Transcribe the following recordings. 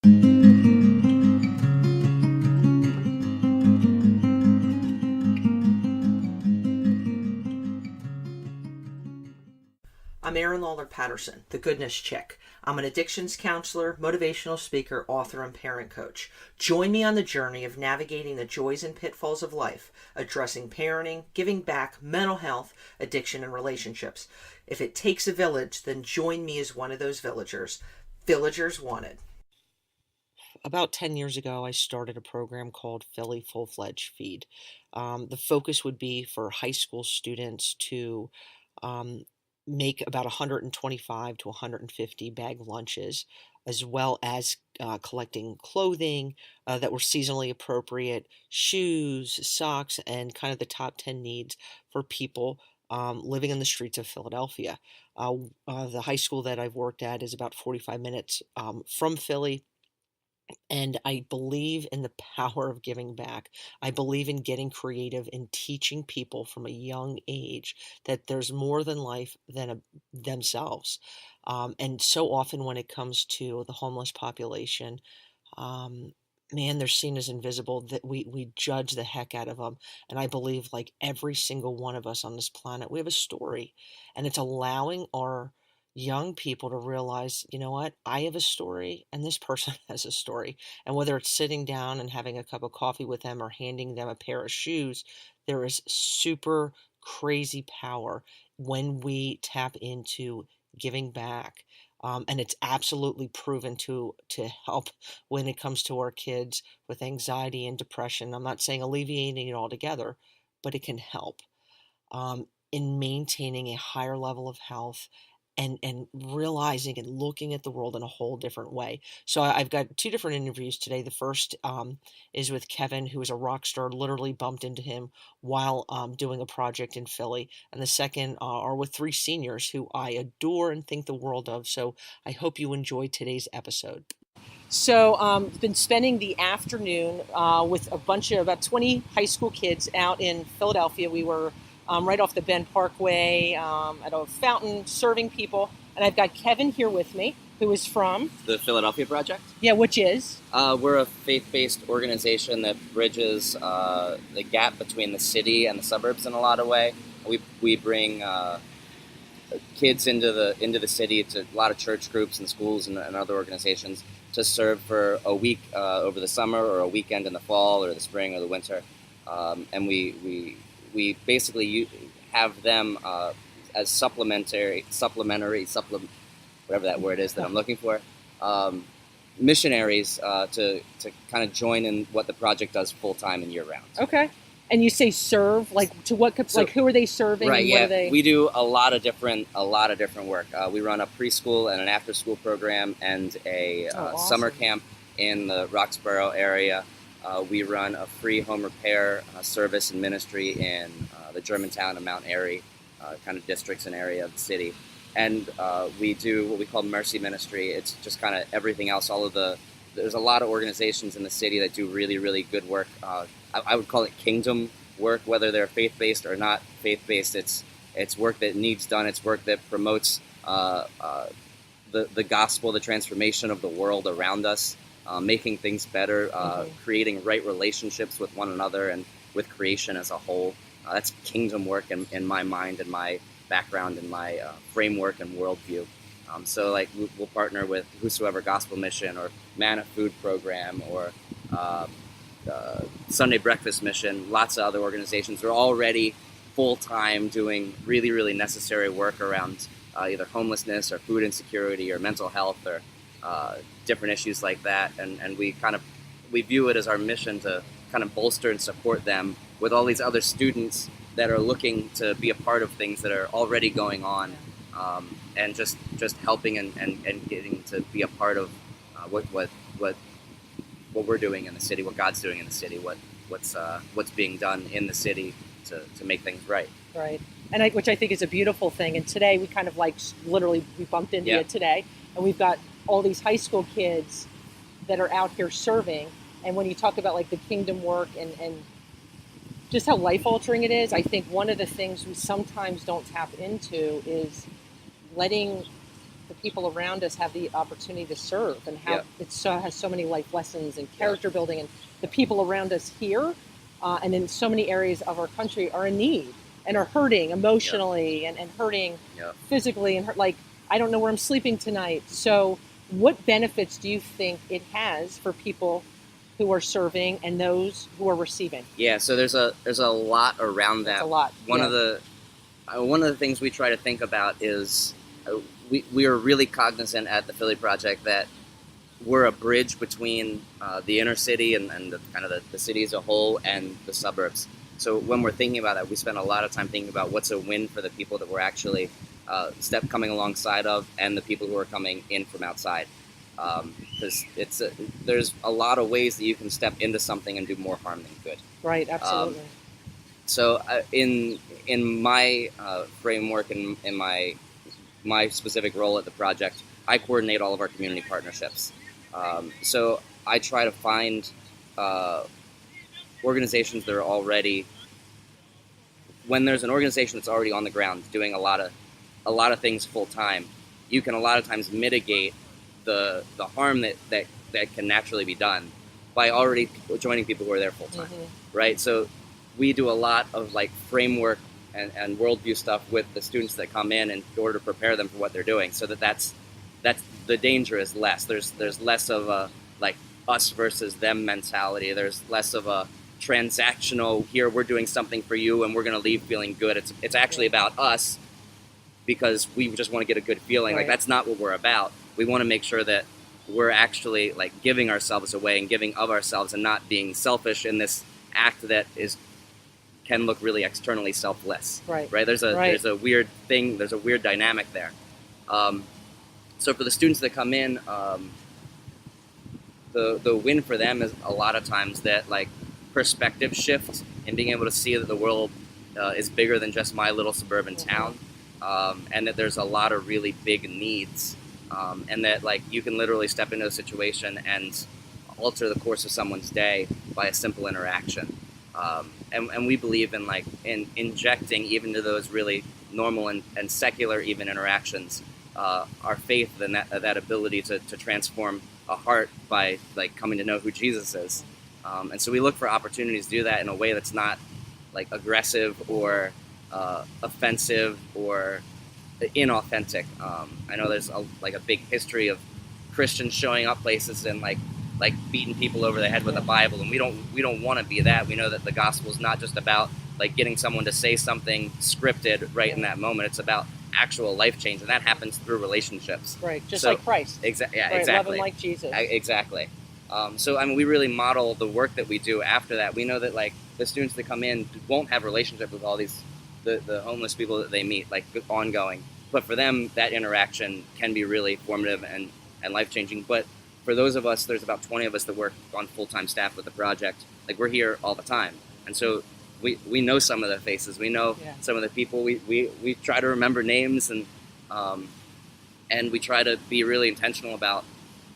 I'm Erin Lawler-Patterson, the Goodness Chick. I'm an addictions counselor, motivational speaker, author, and parent coach. Join me on the journey of navigating the joys and pitfalls of life, addressing parenting, giving back, mental health, addiction, and relationships. If it takes a village, then join me as one of those villagers. Villagers Wanted. About 10 years ago, I started a program called Fledge Feed. The focus would be for high school students to um, make about 125 to 150 bag lunches, as well as collecting clothing that were seasonally appropriate, shoes, socks, and kind of the top 10 needs for people living in the streets of Philadelphia. The high school that I've worked at is about 45 minutes from Philly. And I believe in the power of giving back. I believe in getting creative and teaching people from a young age that there's more than life than themselves. And so often when it comes to the homeless population, um, man, they're seen as invisible, that we judge the heck out of them. And I believe, like every single one of us on this planet, we have a story. And it's allowing our young people to realize, you know what, I have a story and this person has a story. And whether it's sitting down and having a cup of coffee with them or handing them a pair of shoes, there is super crazy power when we tap into giving back. And it's absolutely proven to help when it comes to our kids with anxiety and depression. I'm not saying alleviating it altogether, but it can help in maintaining a higher level of health and realizing and looking at the world in a whole different way. So I've got two different interviews today. The first is with Kevin, who is a rock star, literally bumped into him while doing a project in Philly. And the second are with three seniors who I adore and think the world of. So I hope you enjoyed today's episode. So been spending the afternoon with a bunch of about 20 high school kids out in Philadelphia. We were right off the Bend Parkway at a fountain serving people. And I've got Kevin here with me, who is from the Philadelphia Project. Yeah, which is? We're a faith-based organization that bridges the gap between the city and the suburbs in a lot of way. We bring kids into the city to a lot of church groups and schools and other organizations to serve for a week over the summer or a weekend in the fall or the spring or the winter. And we basically have them as supplementary, whatever that word is that I'm looking for, missionaries to kind of join in what the project does full time and year round. Okay. And you say serve, like to what? So, like who are they serving? Right. And yeah. What are they? We do a lot of different work. We run a preschool and an after school program and a awesome. Summer camp in the Roxborough area. We run a free home repair service and ministry in the Germantown and Mount Airy kind of districts and area of the city. And we do what we call mercy ministry. It's just kind of everything else. There's a lot of organizations in the city that do really, really good work. I would call it kingdom work, whether they're faith-based or not faith-based. It's work that needs done. It's work that promotes the gospel, the transformation of the world around us. Making things better, creating right relationships with one another and with creation as a whole. That's kingdom work in my mind and my background and my framework and worldview. So like we'll partner with Whosoever Gospel Mission or Manna Food Program or Sunday Breakfast Mission, lots of other organizations. They're already full-time doing really, really necessary work around either homelessness or food insecurity or mental health or different issues like that, and we view it as our mission to kind of bolster and support them with all these other students that are looking to be a part of things that are already going on, and just helping and getting to be a part of what we're doing in the city, what God's doing in the city, what's being done in the city to make things right. Right, and which I think is a beautiful thing. And today we kind of literally we bumped into it today, and we've got all these high school kids that are out here serving. And when you talk about like the kingdom work and just how life-altering it is, I think one of the things we sometimes don't tap into is letting the people around us have the opportunity to serve, and how Yeah. has so many life lessons and character building, and the people around us here and in so many areas of our country are in need and are hurting emotionally and hurting physically, and like, I don't know where I'm sleeping tonight. So what benefits do you think it has for people who are serving and those who are receiving? Yeah, so there's a lot around that. That's a lot. One of the things we try to think about is we are really cognizant at the Philly Project that we're a bridge between the inner city and the, kind of the city as a whole and the suburbs. So when we're thinking about that, we spend a lot of time thinking about what's a win for the people that we're actually coming alongside of, and the people who are coming in from outside. Because there's a lot of ways that you can step into something and do more harm than good. Right, absolutely. So in my framework and in my specific role at the project, I coordinate all of our community partnerships. So I try to find organizations that are already, when there's an organization that's already on the ground doing a lot of things full time, you can a lot of times mitigate the harm that can naturally be done by already joining people who are there full time, right? So we do a lot of like framework and worldview stuff with the students that come in order to prepare them for what they're doing, so that's the danger is less. There's less of a like us versus them mentality. There's less of a transactional, here we're doing something for you and we're going to leave feeling good. It's actually about us because we just want to get a good feeling. Right. Like, that's not what we're about. We want to make sure that we're actually like giving ourselves away and giving of ourselves and not being selfish in this act that can look really externally selfless. Right. There's a weird thing. There's a weird dynamic there. So for the students that come in, the win for them is a lot of times that like perspective shift and being able to see that the world is bigger than just my little suburban town, and that there's a lot of really big needs, and that like you can literally step into a situation and alter the course of someone's day by a simple interaction. And we believe in like in injecting even to those really normal and secular even interactions our faith and that ability to transform a heart by like coming to know who Jesus is. And so we look for opportunities to do that in a way that's not like aggressive or offensive or inauthentic. I know there's a big history of Christians showing up places and like beating people over the head with a Bible, and we don't want to be that. We know that the gospel is not just about like getting someone to say something scripted right in that moment. It's about actual life change, and that happens through relationships. Right, just like Christ. Yeah, right, exactly. Loving like Jesus. Exactly. So I mean, we really model the work that we do after that. We know that like the students that come in won't have relationships with all these the homeless people that they meet, like ongoing. But for them, that interaction can be really formative and life changing. But for those of us, there's about 20 of us that work on full-time staff with the project. Like, we're here all the time, and so we know some of the faces. We know some of the people. We try to remember names, and we try to be really intentional about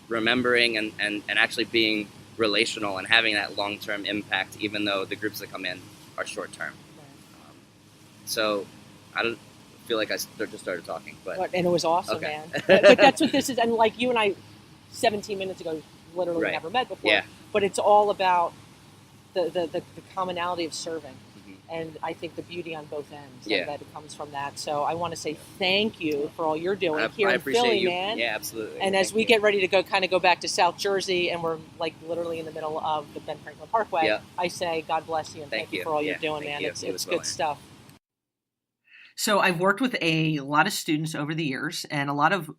remembering and actually being relational and having that long-term impact, even though the groups that come in are short-term. So I don't feel like I just started talking, but and it was awesome, okay. Man. But that's what this is, and like you and I, 17 minutes ago, literally never met before. Yeah. But it's all about the commonality of serving, and I think the beauty on both ends that it comes from that. So I want to say thank you for all you're doing here in Philly, you. man. Yeah, absolutely. And as we get ready to go back to South Jersey, and we're like literally in the middle of the Ben Franklin Parkway, I say God bless you and thank you for all you're doing, man. It's good stuff. So I've worked with a lot of students over the years, and a lot of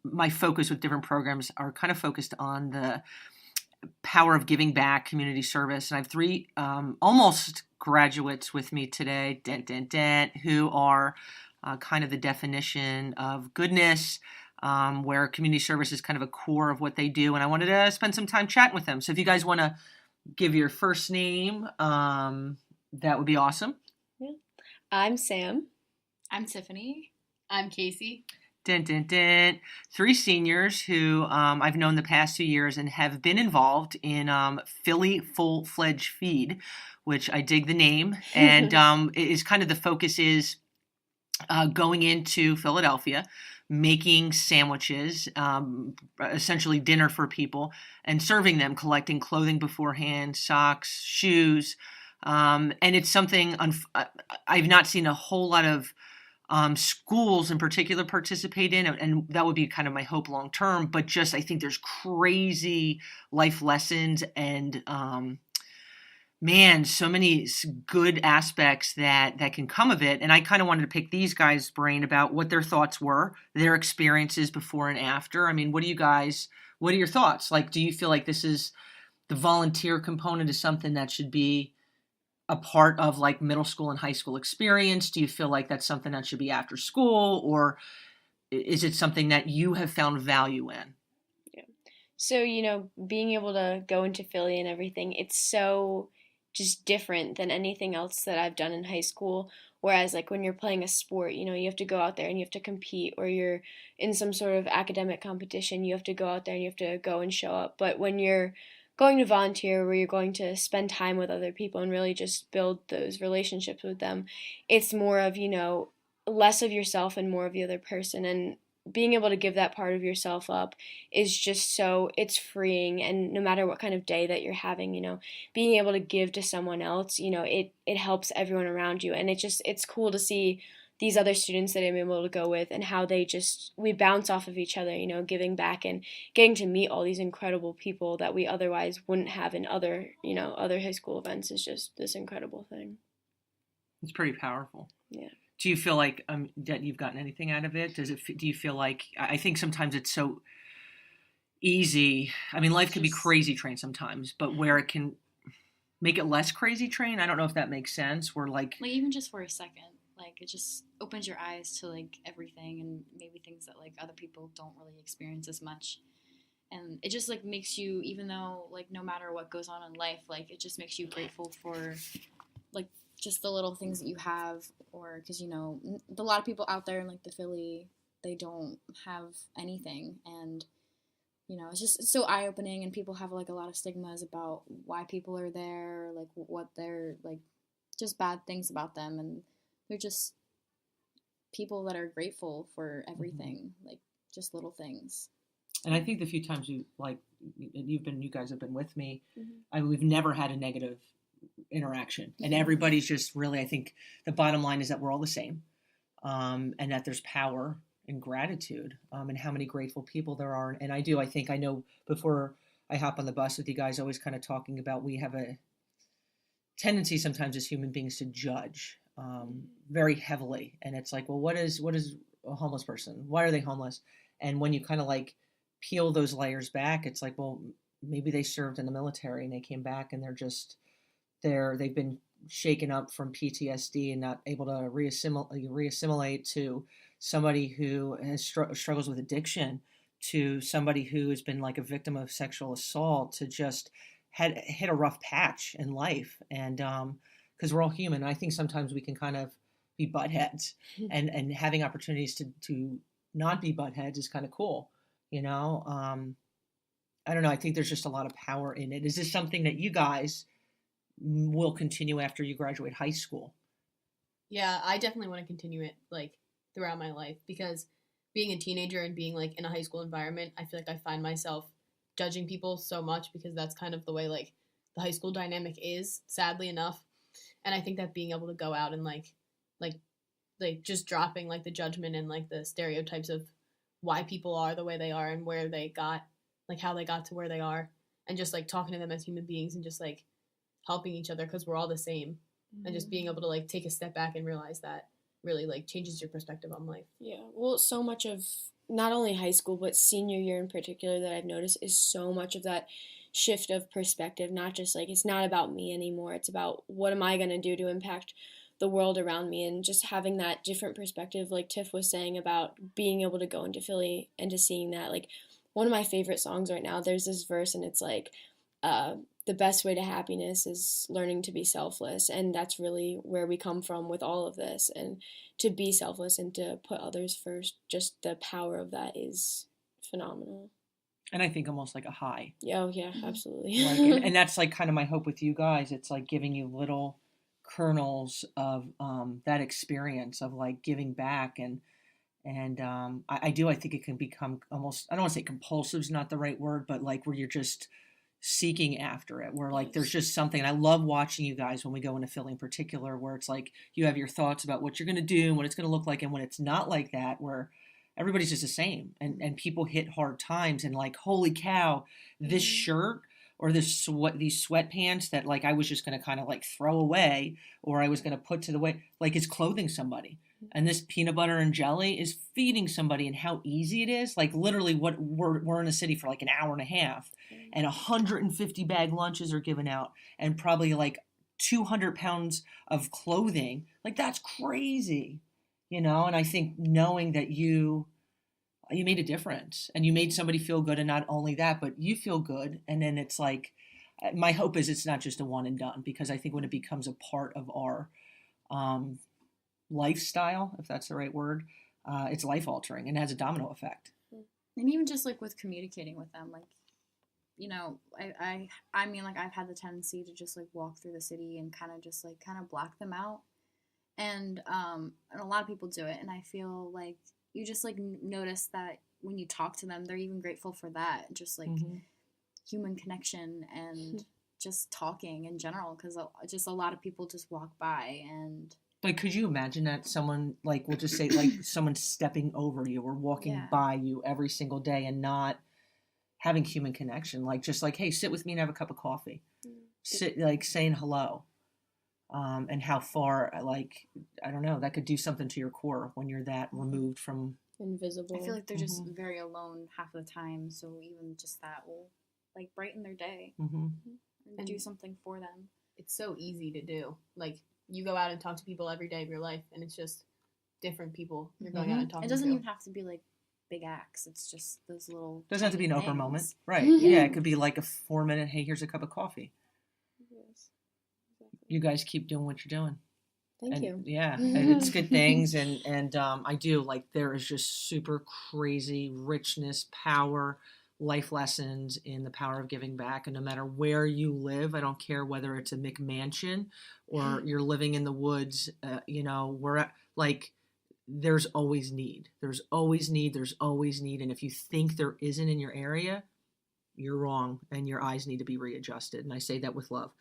my focus with different programs are kind of focused on the power of giving back, community service. And I have three almost graduates with me today, Dent and Dent, who are kind of the definition of goodness, where community service is kind of a core of what they do. And I wanted to spend some time chatting with them. So if you guys want to give your first name, that would be awesome. Yeah. I'm Sam. I'm Tiffany. I'm Casey. Dent and Dent, three seniors who I've known the past 2 years and have been involved in Philly Fledge Feed, which I dig the name, and it is kind of the focus is going into Philadelphia, making sandwiches, essentially dinner for people, and serving them, collecting clothing beforehand, socks, shoes. And it's something I've not seen a whole lot of schools in particular participate in, and that would be kind of my hope long term. But just I think there's crazy life lessons and man, so many good aspects that can come of it. And I kind of wanted to pick these guys' brain about what their thoughts were, their experiences before and after. I mean, what are your thoughts? Like, do you feel like this is the volunteer component is something that should be a part of like middle school and high school experience? Do you feel like that's something that should be after school, or is it something that you have found value in? Yeah. So, being able to go into Philly and everything, it's so just different than anything else that I've done in high school. Whereas like when you're playing a sport, you have to go out there and you have to compete, or you're in some sort of academic competition, you have to go out there and you have to go and show up. But when you're going to volunteer, where you're going to spend time with other people and really just build those relationships with them, it's more of, less of yourself and more of the other person. And being able to give that part of yourself up is just it's freeing. And no matter what kind of day that you're having, being able to give to someone else, it helps everyone around you. And it's cool to see these other students that I'm able to go with and how we bounce off of each other, giving back and getting to meet all these incredible people that we otherwise wouldn't have in other high school events is just this incredible thing. It's pretty powerful. Yeah. Do you feel like that you've gotten anything out of it? Do you feel like, I think sometimes it's so easy. I mean, life can be crazy train sometimes, but where it can make it less crazy train, I don't know if that makes sense. Where like even just for a second, like it just opens your eyes to like everything and maybe things that like other people don't really experience as much. And it just like makes you, even though like no matter what goes on in life, like it just makes you grateful for like just the little things that you have. Or because a lot of people out there in like the Philly, they don't have anything, and it's so eye-opening, and people have like a lot of stigmas about why people are there, like what they're like, just bad things about them, and they're just people that are grateful for everything, like just little things. And I think the few times you guys have been with me, we've never had a negative interaction, and everybody's just really, I think the bottom line is that we're all the same, and that there's power in gratitude, and how many grateful people there are. And I know before I hop on the bus with you guys, always kind of talking about, we have a tendency sometimes as human beings to judge very heavily, and it's like, well, what is a homeless person? Why are they homeless? And when you kind of like peel those layers back, it's like, well, maybe they served in the military and they came back and they've been shaken up from PTSD and not able to reassimilate, to somebody who has struggles with addiction, to somebody who has been like a victim of sexual assault, to just had hit a rough patch in life. And because we're all human, and I think sometimes we can kind of be butt heads, and having opportunities to not be butt heads is kind of cool, I don't know. I think there's just a lot of power in it. Is this something that you guys will continue after you graduate high school? Yeah, I definitely want to continue it like throughout my life, because being a teenager and being like in a high school environment, I feel like I find myself judging people so much, because that's kind of the way like the high school dynamic is, sadly enough. And I think that being able to go out and like just dropping like the judgment and like the stereotypes of why people are the way they are and where they got, like how they got to where they are, and just like talking to them as human beings and just like helping each other, because we're all the same. And just being able to like take a step back and realize that really like changes your perspective on life. Yeah, well, so much of not only high school but senior year in particular that I've noticed is so much of that shift of perspective. Not just like, it's not about me anymore, it's about what am I going to do to impact the world around me, and just having that different perspective, like Tiff was saying about being able to go into Philly and just seeing that. Like one of my favorite songs right now, there's this verse and it's like, the best way to happiness is learning to be selfless. And that's really where we come from with all of this. And to be selfless and to put others first, just the power of that is phenomenal. And I think almost like a high. Oh, yeah, absolutely. And that's like kind of my hope with you guys. It's like giving you little kernels of that experience of like giving back, and And I think it can become almost, I don't want to say compulsive is not the right word, but like where you're just seeking after it, where like there's just something. And I love watching you guys when we go into Philly in particular, where it's like you have your thoughts about what you're going to do and what it's going to look like. And when it's not like that, where everybody's just the same, and people hit hard times and like, holy cow, this shirt or these sweatpants that like I was just going to kind of like throw away, or I was going to put to the way, like it's clothing somebody. And this peanut butter and jelly is feeding somebody, and how easy it is. Like literally what we're in a city for like an hour and a half, and 150 bag lunches are given out, and probably like 200 pounds of clothing. Like that's crazy, And I think knowing that you made a difference, and you made somebody feel good, and not only that, but you feel good. And then it's like, my hope is it's not just a one and done, because I think when it becomes a part of our lifestyle, if that's the right word, it's life altering and has a domino effect. And even just like with communicating with them, like, I mean, like I've had the tendency to just like walk through the city and kind of block them out. And a lot of people do it. And I feel like you just like notice that when you talk to them, they're even grateful for that. Just like human connection and just talking in general. Cause just a lot of people just walk by and, like, could you imagine that someone, like, we'll just say, like, someone stepping over you or walking by you every single day and not having human connection? Like, just like, hey, sit with me and have a cup of coffee. Sit, like, saying hello. And how far, like, I don't know, that could do something to your core when you're that removed from... Invisible. I feel like they're just very alone half of the time, so even just that will, like, brighten their day. And do something for them. It's so easy to do. Like, you go out and talk to people every day of your life, and it's just different people you're going out and talking to. It doesn't even have to be like big acts. It's just those little. Doesn't have to be an Oprah things. moment, right? Yeah, it could be like a 4-minute. Hey, here's a cup of coffee. Yes, exactly. You guys keep doing what you're doing. Thank you. Yeah, it's good things, and I do like there is just super crazy richness, power, life lessons in the power of giving back. And no matter where you live, I don't care whether it's a McMansion or you're living in the woods, we're like, there's always need. There's always need. There's always need. And if you think there isn't in your area, you're wrong, and your eyes need to be readjusted. And I say that with love.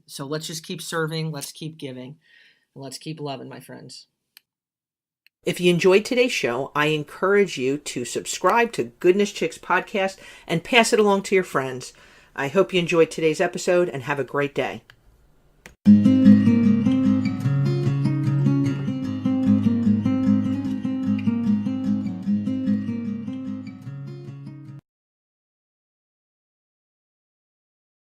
So let's just keep serving. Let's keep giving. And let's keep loving, my friends. If you enjoyed today's show, I encourage you to subscribe to Goodness Chicks podcast and pass it along to your friends. I hope you enjoyed today's episode and have a great day.